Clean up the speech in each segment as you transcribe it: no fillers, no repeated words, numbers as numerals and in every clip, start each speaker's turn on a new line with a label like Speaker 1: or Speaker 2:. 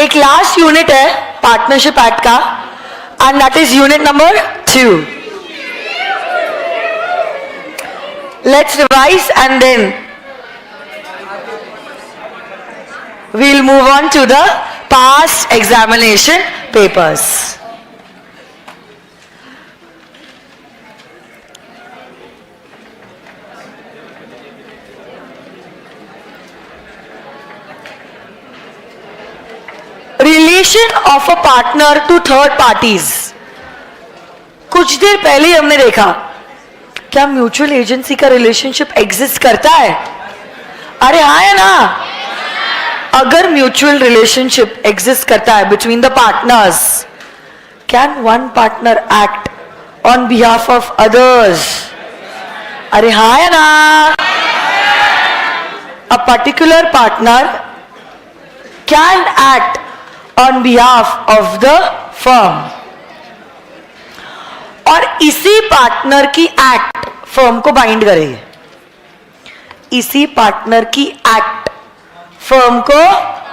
Speaker 1: एक last unit है partnership act का, and that is unit number 2. Let's revise and then we'll move on to the past examination papers. Relation of a partner to third parties. कुछ देर पहले ही हमने देखा क्या mutual agency का relationship exist करता है? अरे हाँ है ना. अगर म्यूचुअल रिलेशनशिप एग्जिस्ट करता है between the partners, can one partner act on behalf of others? अरे हाँ है ना. A particular partner can act on behalf of the firm, और इसी पार्टनर की एक्ट फर्म को बाइंड करेगी. इसी पार्टनर की एक्ट फर्म को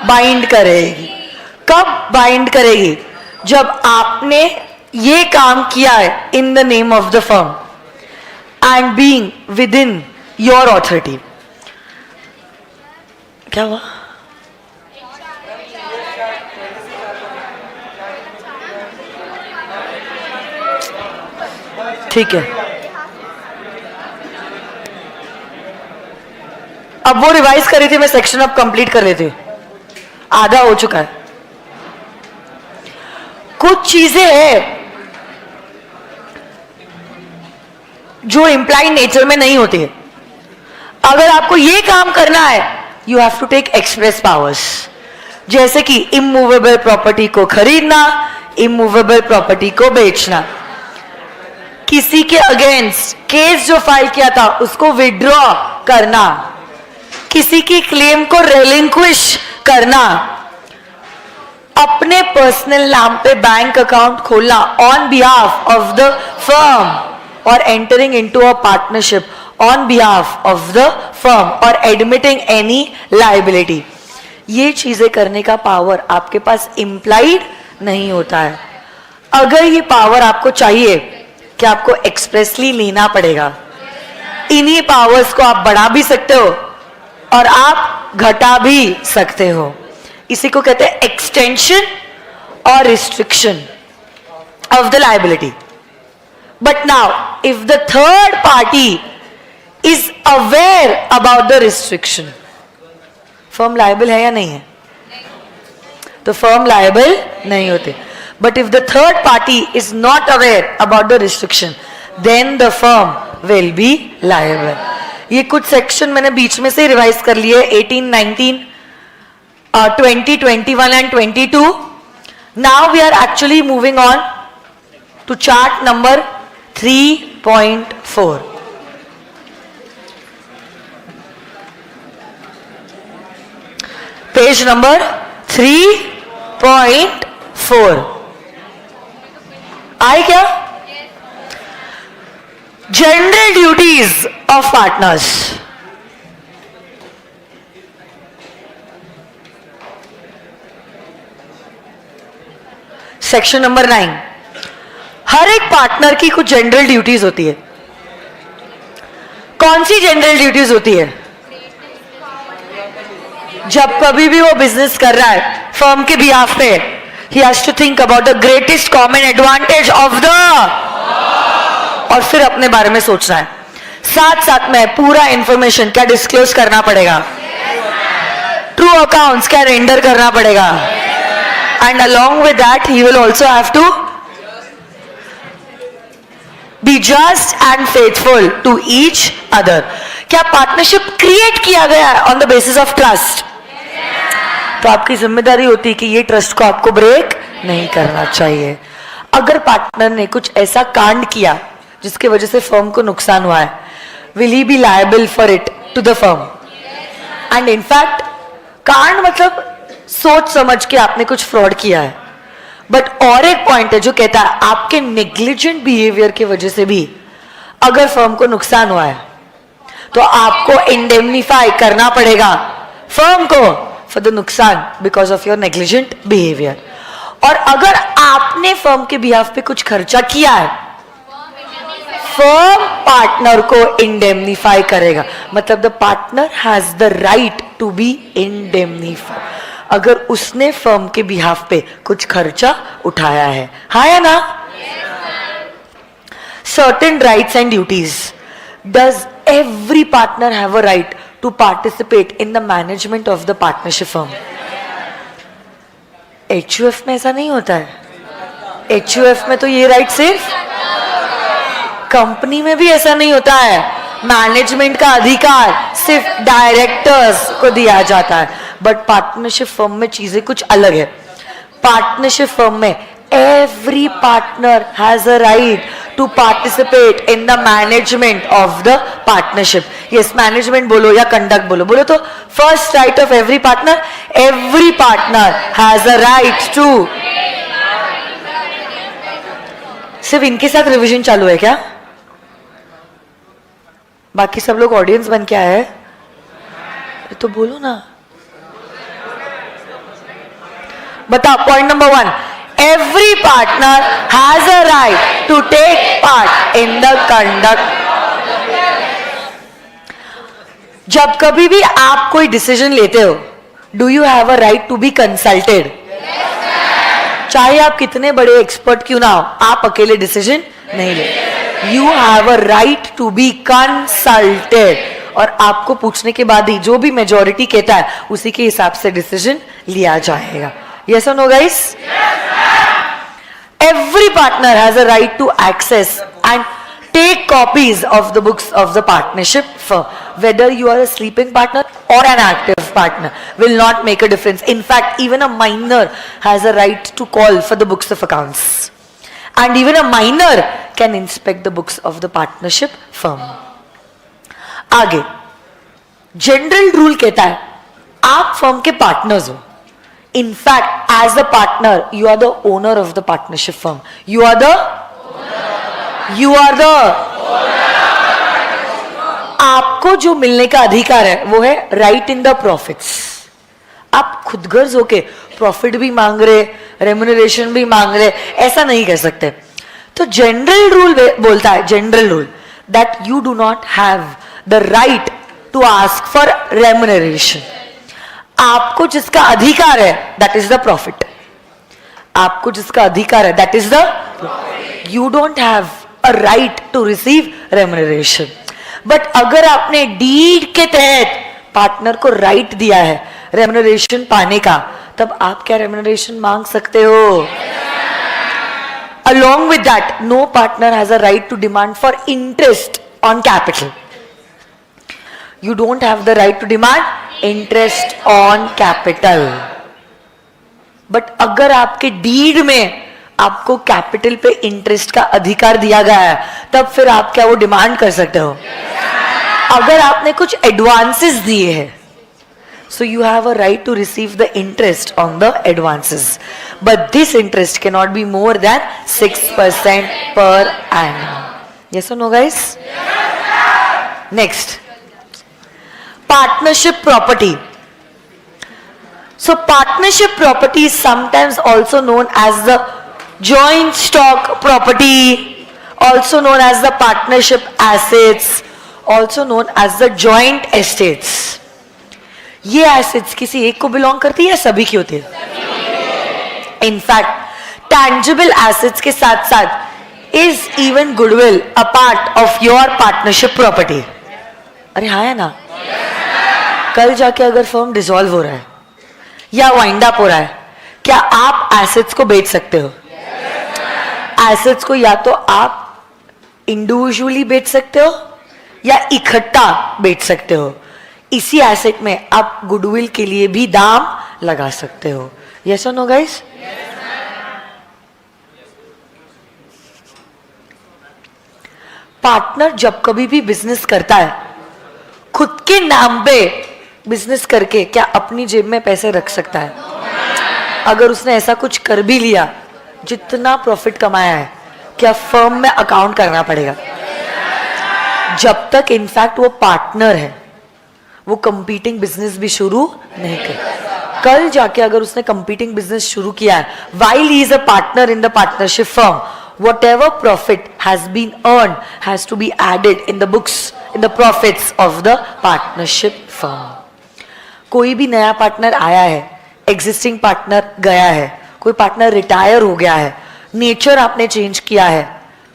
Speaker 1: बाइंड करेगी. कब बाइंड करेगी? जब आपने ये काम किया है in the name of the firm and being with in your authority. क्या हुआ? ठीक है, अब वो रिवाइज कर रही थी, मैं सेक्शन अब कंप्लीट कर लेती हूँ, आधा हो चुका है. कुछ चीजें हैं जो इंप्लाइड नेचर में नहीं होती है. अगर आपको ये काम करना है, you have to take express powers. जैसे कि इमूवेबल प्रॉपर्टी को खरीदना, इमूवेबल प्रॉपर्टी को बेचना, किसी के अगेंस्ट केस जो फाइल किया था उसको विड्रॉ करना, किसी की क्लेम को रेलिंक्विश करना, अपने पर्सनल नाम पे बैंक अकाउंट खोलना on behalf of the firm, और entering into a partnership on behalf of the firm, और एडमिटिंग एनी लायबिलिटी. ये चीजें करने का पावर आपके पास इम्प्लाइड नहीं होता है. अगर ये पावर आपको चाहिए, क्या आपको एक्सप्रेसली लेना पड़ेगा. इन्हीं पावर्स को आप बढ़ा भी सकते हो और आप घटा भी सकते हो. इसी को कहते हैं एक्सटेंशन और restriction of the liability. But now if the third party is aware about the restriction, firm liable है या नहीं है? तो फर्म लायबल नहीं होते. But if the third party is not aware about the restriction, then the firm will be liable. ये कुछ section मैंने बीच में से रिवाइज कर लिए, 18, 19, 20, 21 and 22. Now we are actually moving on to chart number 3.4. Page number 3.4 आए क्या? General duties of partners. Section number 9. हर एक पार्टनर की कुछ जनरल ड्यूटीज होती है. कौन सी जनरल ड्यूटीज होती है? जब कभी भी वो बिजनेस कर रहा है फर्म के बिहाफ पे, he has to think about the greatest common advantage of the, और फिर अपने बारे में सोचना है. साथ साथ में पूरा इंफॉर्मेशन क्या डिस्क्लोज करना पड़ेगा, ट्रू अकाउंट्स क्या रेंडर करना पड़ेगा, and along with that he will also have to be just and faithful to each other. क्या पार्टनरशिप क्रिएट किया गया है on the basis of trust? तो आपकी जिम्मेदारी होती है कि ये ट्रस्ट को आपको ब्रेक नहीं करना चाहिए. अगर पार्टनर ने कुछ ऐसा कांड किया जिसकी वजह से फर्म को नुकसान हुआ है, will he be liable for it to the firm? And in fact कांड मतलब सोच समझ के आपने कुछ फ्रॉड किया है. बट और एक पॉइंट है जो कहता है आपके नेग्लिजेंट बिहेवियर की वजह से भी अगर फर्म को नुकसान हुआ है तो आपको इंडेमनीफाई करना पड़ेगा फर्म को फॉर द नुकसान because of your negligent behaviour. और अगर आपने फर्म के बिहाफ पे कुछ खर्चा किया है, फर्म पार्टनर को इंडेमनीफाई करेगा, मतलब the partner has the right to be indemnify अगर उसने फर्म के बिहाफ पे कुछ खर्चा उठाया है। हाँ या ना? Certain rights and duties. Does every partner have a right to participate in the management of the partnership firm? HUF में ऐसा नहीं होता है। HUF में तो ये राइट सिर्फ, कंपनी में भी ऐसा नहीं होता है। मैनेजमेंट का अधिकार सिर्फ डायरेक्टर्स को दिया जाता है, बट पार्टनरशिप फर्म में चीजें कुछ अलग है। पार्टनरशिप फर्म में every partner has a right to participate in the management of the partnership. Yes, management बोलो या कंडक्ट बोलो, बोलो तो first right of every partner has a right to. सिर्फ इनके साथ रिवीजन चालू है क्या? बाकी सब लोग ऑडियंस बन के आए हैं तो बोलो ना। बताओ, point number 1, every partner has a right to take part in the conduct. जब कभी भी आप कोई डिसीजन लेते हो, do you have a right to be consulted? चाहे आप कितने बड़े एक्सपर्ट क्यों ना हो, आप अकेले डिसीजन नहीं ले। You have a right to be consulted, और आपको पूछने के बाद ही जो भी मेजॉरिटी कहता है उसी के हिसाब से डिसीजन लिया जाएगा। यस और no guys? Every partner has a right to access and take copies of the books of the partnership firm. Whether you are a sleeping partner or an active partner will not make a difference. In fact, even a minor has a right to call for the books of accounts. And even a minor can inspect the books of the partnership firm. आगे, general rule कहता है, आप firm के partners हो। In fact, as a partner, you are the owner of the partnership firm. You are the आपको जो मिलने का अधिकार है वो है राइट इन द प्रॉफिट्स। आप खुदगर्ज होके प्रॉफिट भी मांग रहे, रेम्यूनरेशन भी मांग रहे, ऐसा नहीं कर सकते। तो जनरल रूल बोलता है, general rule, that you do not have the right to ask for remuneration. आपको जिसका अधिकार है दैट इज द प्रॉफिट। आपको जिसका अधिकार है that is the, you don't have a right to receive remuneration. But अगर आपने डीड के तहत पार्टनर को राइट दिया है रेम्यूनरेशन पाने का, तब आप क्या रेम्यूनरेशन मांग सकते हो? Along with that, no partner has a right to demand for interest on capital. You don't have the right to demand interest on capital. But अगर आपके डीड में आपको कैपिटल पे इंटरेस्ट का अधिकार दिया गया है, तब फिर आप क्या वो डिमांड कर सकते हो? अगर आपने कुछ एडवांसेस दिए हैं, so you have a right to receive the interest on the advances, but this interest cannot be more than 6% per annum. Yes or no, guys? Next, partnership property. So partnership property is sometimes also known as the joint stock property, also known as the partnership assets, also known as the joint estates. ये assets किसी एक को belong करती है या सभी की होती है? इनफैक्ट टैंजिबल एसेट्स के साथ साथ is even goodwill a part of your partnership property? अरे हाँ है ना? कल जाके अगर फर्म डिसॉल्व हो रहा है या वाइंड अप हो रहा है, क्या आप एसेट्स को बेच सकते हो? एसेट्स को या तो आप इंडिविजुअली बेच सकते हो या इकट्ठा बेच सकते हो। इसी एसेट में आप गुडविल के लिए भी दाम लगा सकते हो। यस और नो गाइस? पार्टनर जब कभी भी बिजनेस करता है, खुद के नाम पे बिजनेस करके क्या अपनी जेब में पैसे रख सकता है? अगर उसने ऐसा कुछ कर भी लिया, जितना प्रॉफिट कमाया है क्या फर्म में अकाउंट करना पड़ेगा? जब तक इनफैक्ट वो पार्टनर है, वो कंपीटिंग बिजनेस भी शुरू नहीं कर। कल जाके अगर उसने कंपीटिंग बिजनेस शुरू किया है, while he is a partner in the partnership firm, whatever profit has been earned has to be added in the books, in the profits of the partnership firm. कोई भी नया पार्टनर आया है, existing partner गया है, कोई partner retire हो गया है, नेचर आपने चेंज किया है,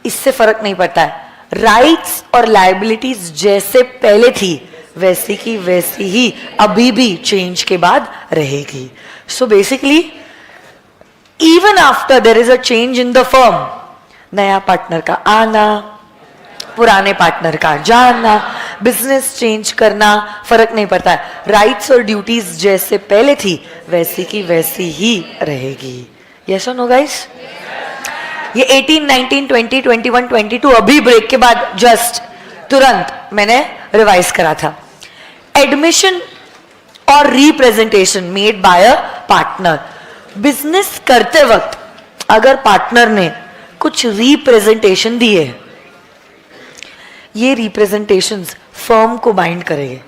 Speaker 1: इससे फर्क नहीं पड़ता है. राइट्स और लायबिलिटीज जैसे पहले थी वैसी की वैसी ही अभी भी चेंज के बाद रहेगी. So basically even after their is a change in the firm, नया पार्टनर का आना, पुराने पार्टनर का जाना, बिजनेस चेंज करना, फर्क नहीं पड़ता है. राइट्स और ड्यूटीज जैसे पहले थी वैसी की वैसी ही रहेगी. यस और नो गाइस? ये 18, 19, 20, 21, 22 अभी ब्रेक के बाद जस्ट तुरंत मैंने रिवाइज करा था. एडमिशन और representation made by a partner. Business करते वक्त अगर पार्टनर ने कुछ रिप्रेजेंटेशन दिए, ये रिप्रेजेंटेशंस फर्म को बाइंड करेंगे,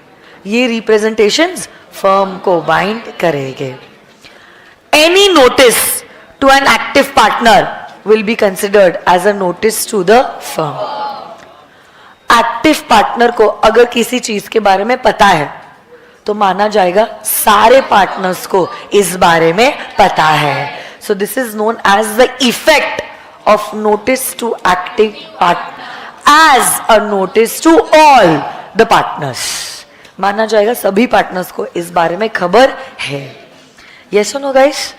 Speaker 1: ये रिप्रेजेंटेशंस फर्म को बाइंड करेंगे. Any notice to an active partner will be considered as a notice to the firm. Active partner को अगर किसी चीज के बारे में पता है तो माना जाएगा सारे पार्टनर्स को इस बारे में पता है. So this is known as the effect of notice to active partner as a notice to all the partners. माना जाएगा सभी पार्टनर्स को इस बारे में खबर है. यस और no guys?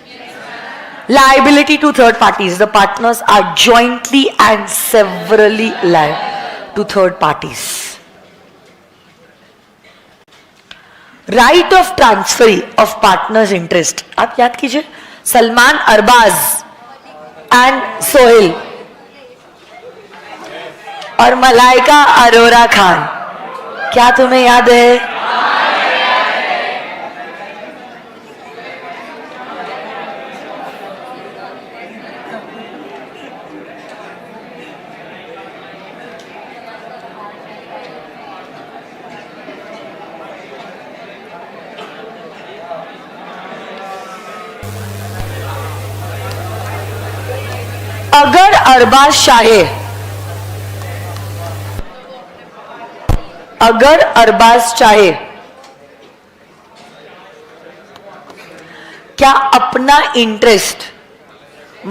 Speaker 1: Liability to third parties. The partners are jointly and severally liable to third parties. Right of transfer of partners' interest. आप याद कीजिए, सलमान अरबाज एंड सोहेल और मलाइका अरोरा खान. क्या तुम्हें याद है? अगर अरबाज चाहे, अगर अरबाज चाहे क्या अपना इंटरेस्ट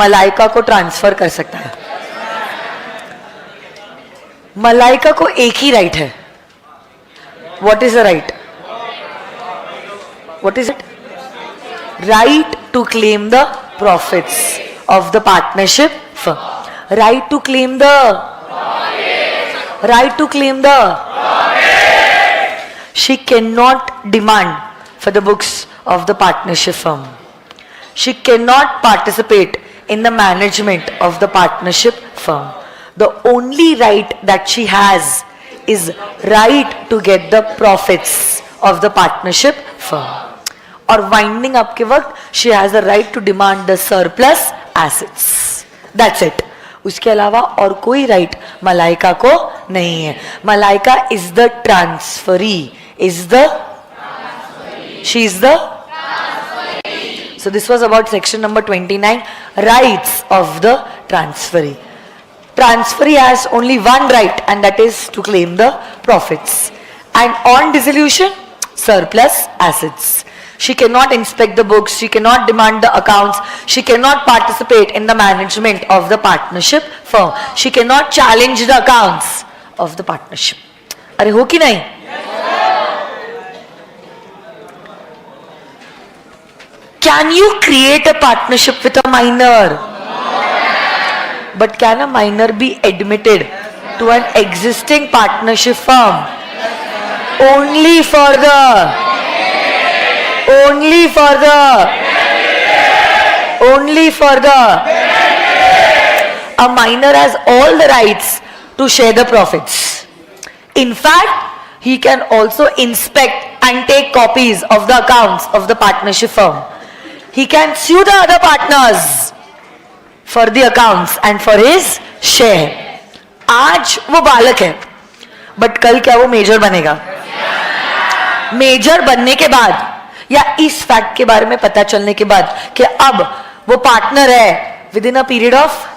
Speaker 1: मलाइका को ट्रांसफर कर सकता है? मलाइका को एक ही राइट है. What is the right? What is it? Right to claim the profits of the partnership firm. Right to claim the profits. Right to claim the profits. She cannot demand for the books of the partnership firm. She cannot participate in the management of the partnership firm. The only right that she has is right to get the profits of the partnership firm. और winding up के वक्त she has the right to demand the surplus assets. That's it. उसके अलावा और कोई right Malaika को नहीं है. Malaika is the transferee, is the she is the. So this was about section number 29, rights of the transferee. Transferee has only one right, and that is to claim the profits. And on dissolution, surplus assets. She cannot inspect the books, she cannot demand the accounts, she cannot participate in the management of the partnership firm, she cannot challenge the accounts of the partnership. अरे हो कि नहीं? Can you create a partnership with a minor? But can a minor be admitted to an existing partnership firm? Only for the a minor has all the rights to share the profits. In fact, he can also inspect and take copies of the accounts of the partnership firm. He can sue the other partners for the accounts and for his share. आज वो बालक है, but कल क्या वो major बनेगा? Major बनने के बाद या इस फैक्ट के बारे में पता चलने के बाद कि अब वो पार्टनर है with in a period of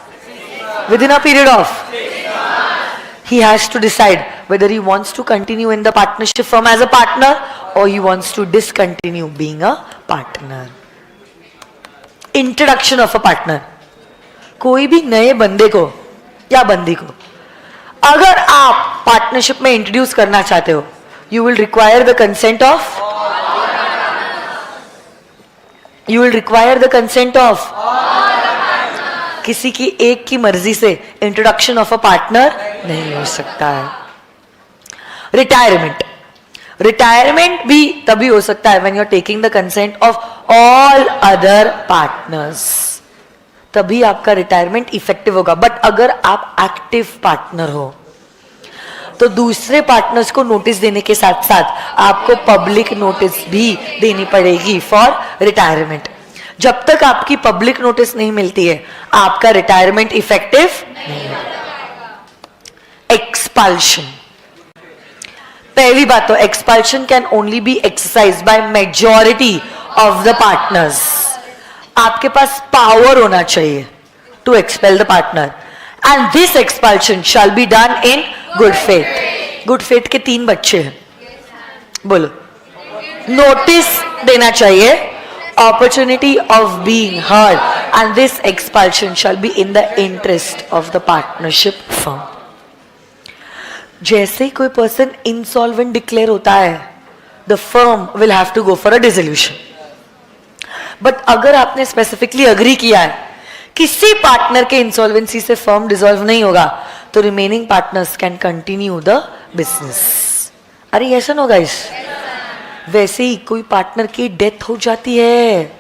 Speaker 1: he has to decide whether he wants to continue in the partnership firm as a partner or he wants to discontinue being a partner. Introduction of a partner. कोई भी नए बंदे को या बंदी को अगर आप पार्टनरशिप में इंट्रोड्यूस करना चाहते हो, you will require the consent of किसी की एक की मर्जी से इंट्रोडक्शन ऑफ अ पार्टनर नहीं हो सकता है. रिटायरमेंट भी तभी हो सकता है when you are taking the consent of all other partners, तभी आपका रिटायरमेंट इफेक्टिव होगा. बट अगर आप एक्टिव पार्टनर हो तो दूसरे पार्टनर्स को नोटिस देने के साथ साथ आपको पब्लिक नोटिस भी देनी पड़ेगी फॉर रिटायरमेंट. जब तक आपकी पब्लिक नोटिस नहीं मिलती है आपका रिटायरमेंट इफेक्टिव नहीं है. एक्सपल्शन. पहली बात तो expulsion can only be exercise by majority of the partners. आपके पास पावर होना चाहिए to expel the partner and this expulsion shall be done in good faith. Good faith के 3 बच्चे हैं, बोलो. नोटिस देना चाहिए, opportunity of being heard, and this expulsion shall be in the interest of the partnership firm. जैसे ही कोई person insolvent declare होता है, the firm will have to go for a dissolution. But अगर आपने स्पेसिफिकली अग्री किया है किसी partner के इंसॉल्वेंसी से फर्म डिसॉल्व नहीं होगा तो remaining partners can continue the business. अरे ऐसा ना होगा इस वैसे ही कोई पार्टनर की डेथ हो जाती है,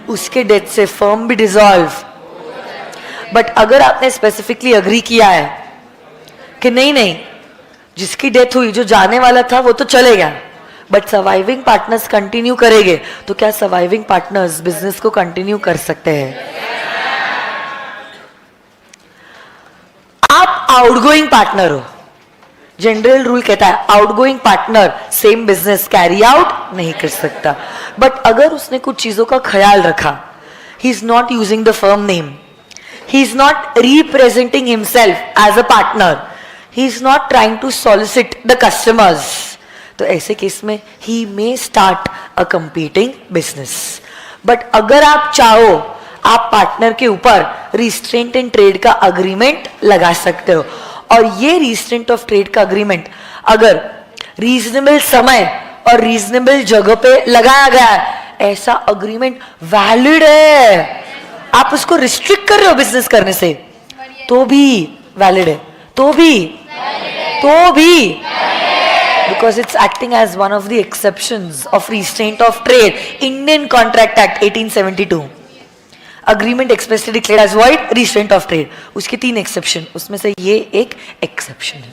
Speaker 1: उसके डेथ से फर्म भी डिसॉल्व. बट अगर आपने स्पेसिफिकली अग्री किया है कि नहीं जिसकी डेथ हुई, जो जाने वाला था वो तो चले गया, बट सर्वाइविंग पार्टनर्स कंटिन्यू करेंगे, तो क्या सर्वाइविंग पार्टनर्स बिजनेस को कंटिन्यू कर सकते हैं? आप आउटगोइंग पार्टनर हो, जनरल रूल कहता है outgoing partner same business carry out नहीं कर सकता. बट अगर उसने कुछ चीजों का ख्याल रखा, he is not using the firm name, he is not representing himself as a partner, he is not trying to solicit the customers, तो ऐसे केस में he may start a competing business. But अगर आप चाहो आप partner के ऊपर restraint and trade का अग्रीमेंट लगा सकते हो, और ये रिस्ट्रेंट ऑफ ट्रेड का अग्रीमेंट अगर रीजनेबल समय और रीजनेबल जगह पे लगाया गया है, ऐसा अग्रीमेंट वैलिड है. आप उसको रिस्ट्रिक्ट कर रहे हो बिजनेस करने से तो भी वैलिड है, तो भी because it's acting as one of the exceptions of restraint of trade, Indian Contract Act 1872. Agreement expressly declared as void, restraint of trade. उसके 3 एक्सेप्शन, उसमें से ये एक एक्सेप्शन है.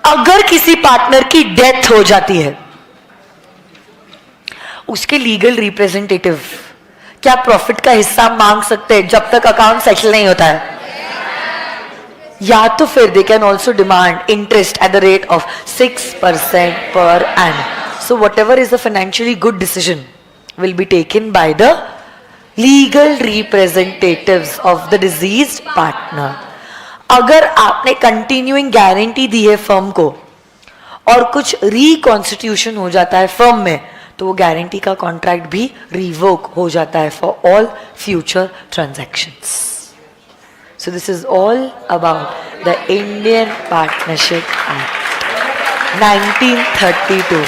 Speaker 1: अगर किसी पार्टनर की डेथ हो जाती है, उसके लीगल रिप्रेजेंटेटिव क्या प्रॉफिट का हिस्सा मांग सकते हैं जब तक अकाउंट सेटल नहीं होता है? या तो फिर they can also demand interest at the rate of 6% पर annum. So whatever is the financially good decision will be taken by the legal representatives of the deceased partner. अगर आपने कंटिन्यूइंग गारंटी दी है फर्म को और कुछ reconstitution हो जाता है फर्म में, तो वो गारंटी का कॉन्ट्रैक्ट भी रिवोक हो जाता है for all future transactions. So this is all about the Indian Partnership Act 1932.